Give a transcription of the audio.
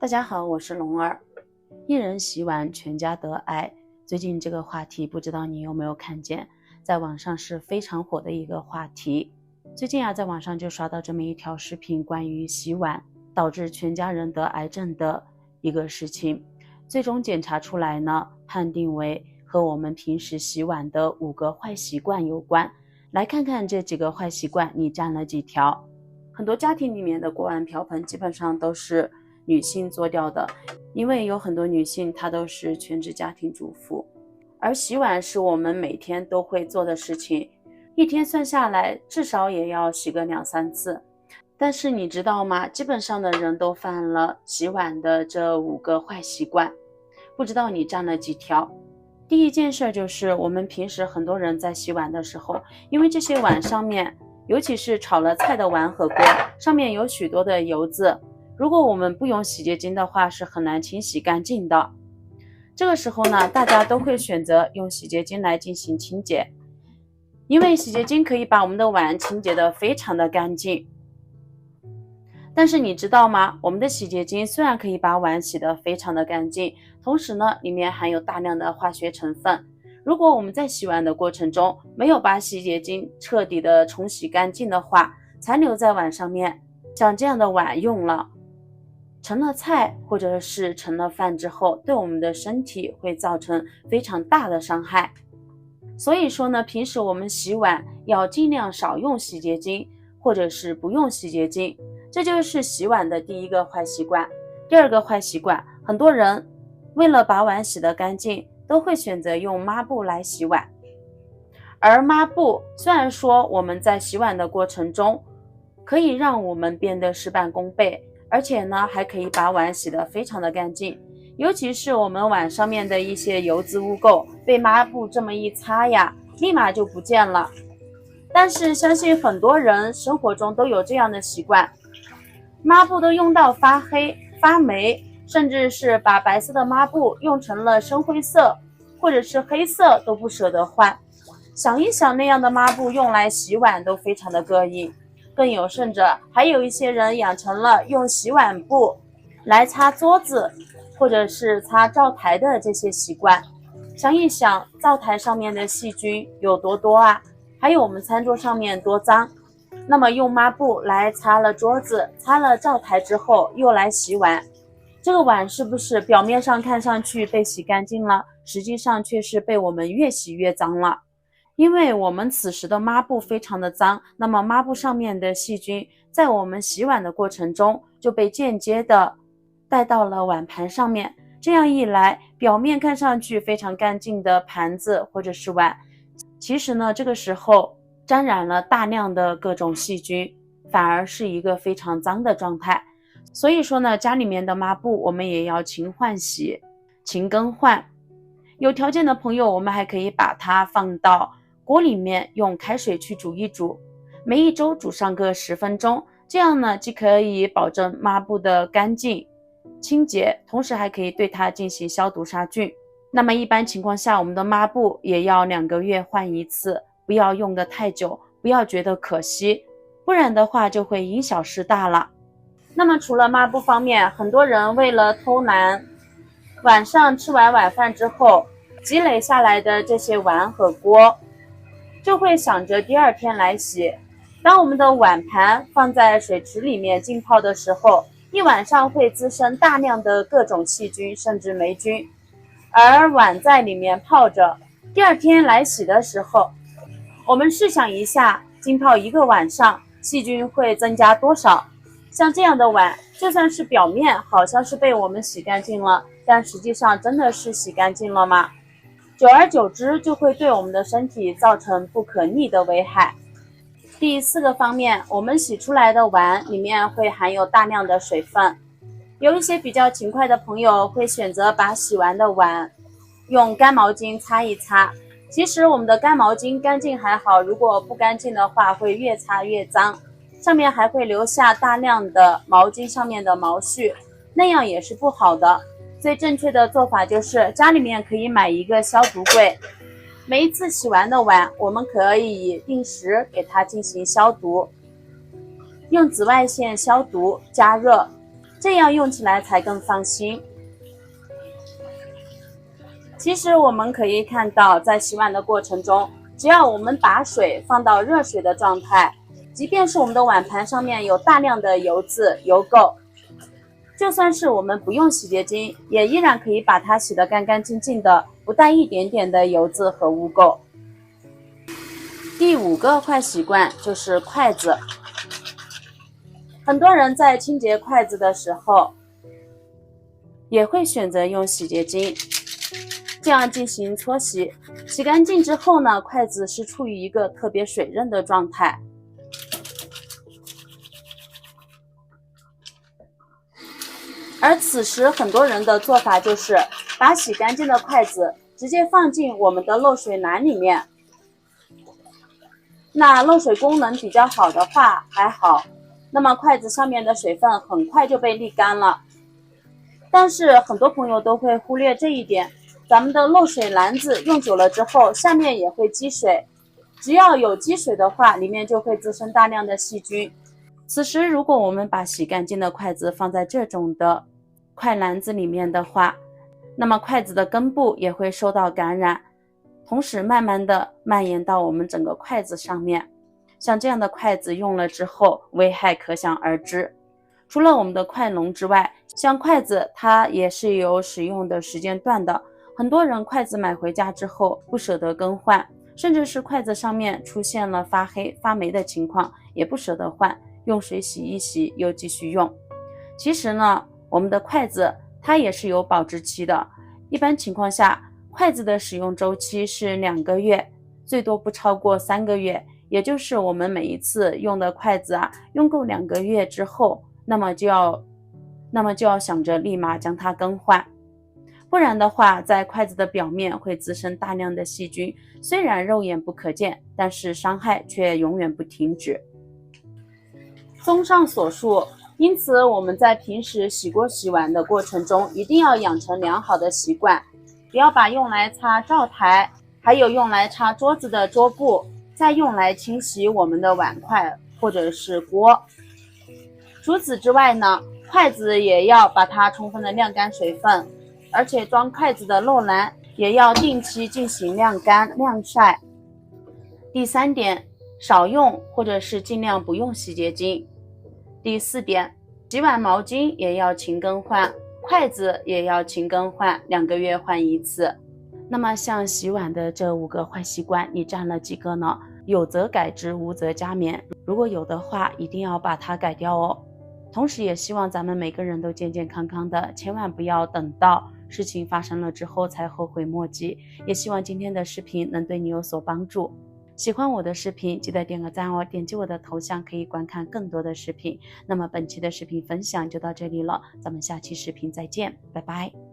大家好，我是龙儿。一人洗碗，全家得癌。最近这个话题，不知道你有没有看见，在网上是非常火的一个话题。最近在网上就刷到这么一条视频，关于洗碗导致全家人得癌症的一个事情。最终检查出来呢，判定为和我们平时洗碗的5个坏习惯有关。来看看这几个坏习惯，你占了几条？很多家庭里面的锅碗瓢盆基本上都是女性做掉的，因为有很多女性她都是全职家庭主妇，而洗碗是我们每天都会做的事情，一天算下来至少也要洗个2-3次。但是你知道吗？基本上的人都犯了洗碗的这5个坏习惯，不知道你占了几条？第一件事就是我们平时很多人在洗碗的时候，因为这些碗上面，尤其是炒了菜的碗和锅，上面有许多的油渍，如果我们不用洗洁精的话，是很难清洗干净的。这个时候呢，大家都会选择用洗洁精来进行清洁，因为洗洁精可以把我们的碗清洁得非常的干净。但是你知道吗？我们的洗洁精虽然可以把碗洗得非常的干净，同时呢，里面含有大量的化学成分。如果我们在洗碗的过程中没有把洗洁精彻底的冲洗干净的话，残留在碗上面，像这样的碗用了成了菜或者是成了饭之后，对我们的身体会造成非常大的伤害。所以说呢，平时我们洗碗要尽量少用洗洁精，或者是不用洗洁精，这就是洗碗的第一个坏习惯。第二个坏习惯，很多人为了把碗洗得干净，都会选择用抹布来洗碗。而抹布虽然说我们在洗碗的过程中可以让我们变得事半功倍，而且呢还可以把碗洗得非常的干净，尤其是我们碗上面的一些油渍污垢，被抹布这么一擦呀，立马就不见了。但是相信很多人生活中都有这样的习惯，抹布都用到发黑发霉，甚至是把白色的抹布用成了深灰色或者是黑色都不舍得换。想一想，那样的抹布用来洗碗都非常的膈应。更有甚者，还有一些人养成了用洗碗布来擦桌子或者是擦灶台的这些习惯。想一想，灶台上面的细菌有多多啊，还有我们餐桌上面多脏，那么用抹布来擦了桌子擦了灶台之后又来洗碗，这个碗是不是表面上看上去被洗干净了，实际上却是被我们越洗越脏了。因为我们此时的抹布非常的脏，那么抹布上面的细菌在我们洗碗的过程中就被间接的带到了碗盘上面，这样一来，表面看上去非常干净的盘子或者是碗，其实呢这个时候沾染了大量的各种细菌，反而是一个非常脏的状态。所以说呢，家里面的抹布我们也要勤换洗勤更换。有条件的朋友，我们还可以把它放到锅里面用开水去煮一煮，每一周煮上个10分钟，这样呢既可以保证抹布的干净清洁，同时还可以对它进行消毒杀菌。那么一般情况下，我们的抹布也要2个月换一次，不要用得太久，不要觉得可惜，不然的话就会因小失大了。那么除了抹布方面，很多人为了偷懒，晚上吃完晚饭之后积累下来的这些碗和锅就会想着第二天来洗。当我们的碗盘放在水池里面浸泡的时候，一晚上会滋生大量的各种细菌甚至霉菌，而碗在里面泡着，第二天来洗的时候，我们试想一下，浸泡1个晚上细菌会增加多少？像这样的碗，就算是表面好像是被我们洗干净了，但实际上真的是洗干净了吗？久而久之就会对我们的身体造成不可逆的危害。第4个方面，我们洗出来的碗里面会含有大量的水分，有一些比较勤快的朋友会选择把洗完的碗用干毛巾擦一擦。其实我们的干毛巾干净还好，如果不干净的话会越擦越脏，上面还会留下大量的毛巾上面的毛絮，那样也是不好的。最正确的做法就是家里面可以买一个消毒柜，每一次洗完的碗我们可以定时给它进行消毒，用紫外线消毒加热，这样用起来才更放心。其实我们可以看到，在洗碗的过程中，只要我们把水放到热水的状态，即便是我们的碗盘上面有大量的油渍、油垢，就算是我们不用洗洁精，也依然可以把它洗得干干净净的，不带一点点的油渍和污垢。第5个坏习惯就是筷子。很多人在清洁筷子的时候，也会选择用洗洁精这样进行搓洗。洗干净之后呢，筷子是处于一个特别水润的状态。而此时很多人的做法就是把洗干净的筷子直接放进我们的漏水篮里面。那漏水功能比较好的话还好，那么筷子上面的水分很快就被沥干了。但是很多朋友都会忽略这一点，咱们的漏水篮子用久了之后，下面也会积水，只要有积水的话，里面就会滋生大量的细菌。此时如果我们把洗干净的筷子放在这种的筷篮子里面的话，那么筷子的根部也会受到感染，同时慢慢的蔓延到我们整个筷子上面。像这样的筷子用了之后，危害可想而知。除了我们的筷笼之外，像筷子它也是有使用的时间段的。很多人筷子买回家之后不舍得更换，甚至是筷子上面出现了发黑发霉的情况，也不舍得换，用水洗一洗又继续用。其实呢，我们的筷子它也是有保质期的，一般情况下筷子的使用周期是2个月，最多不超过3个月，也就是我们每一次用的筷子用够2个月之后，那么就要想着立马将它更换。不然的话，在筷子的表面会滋生大量的细菌，虽然肉眼不可见，但是伤害却永远不停止。综上所述，因此我们在平时洗锅洗碗的过程中，一定要养成良好的习惯，不要把用来擦灶台还有用来擦桌子的桌布再用来清洗我们的碗筷或者是锅。除此之外呢，筷子也要把它充分的晾干水分，而且装筷子的漏篮也要定期进行晾干晾晒。第3点，少用或者是尽量不用洗洁精。第4点，洗碗毛巾也要勤更换，筷子也要勤更换，2个月换一次。那么像洗碗的这5个坏习惯，你占了几个呢？有则改之，无则加勉。如果有的话，一定要把它改掉哦。同时也希望咱们每个人都健健康康的，千万不要等到事情发生了之后才后悔莫及。也希望今天的视频能对你有所帮助。喜欢我的视频记得点个赞哦，点击我的头像可以观看更多的视频。那么本期的视频分享就到这里了，咱们下期视频再见，拜拜。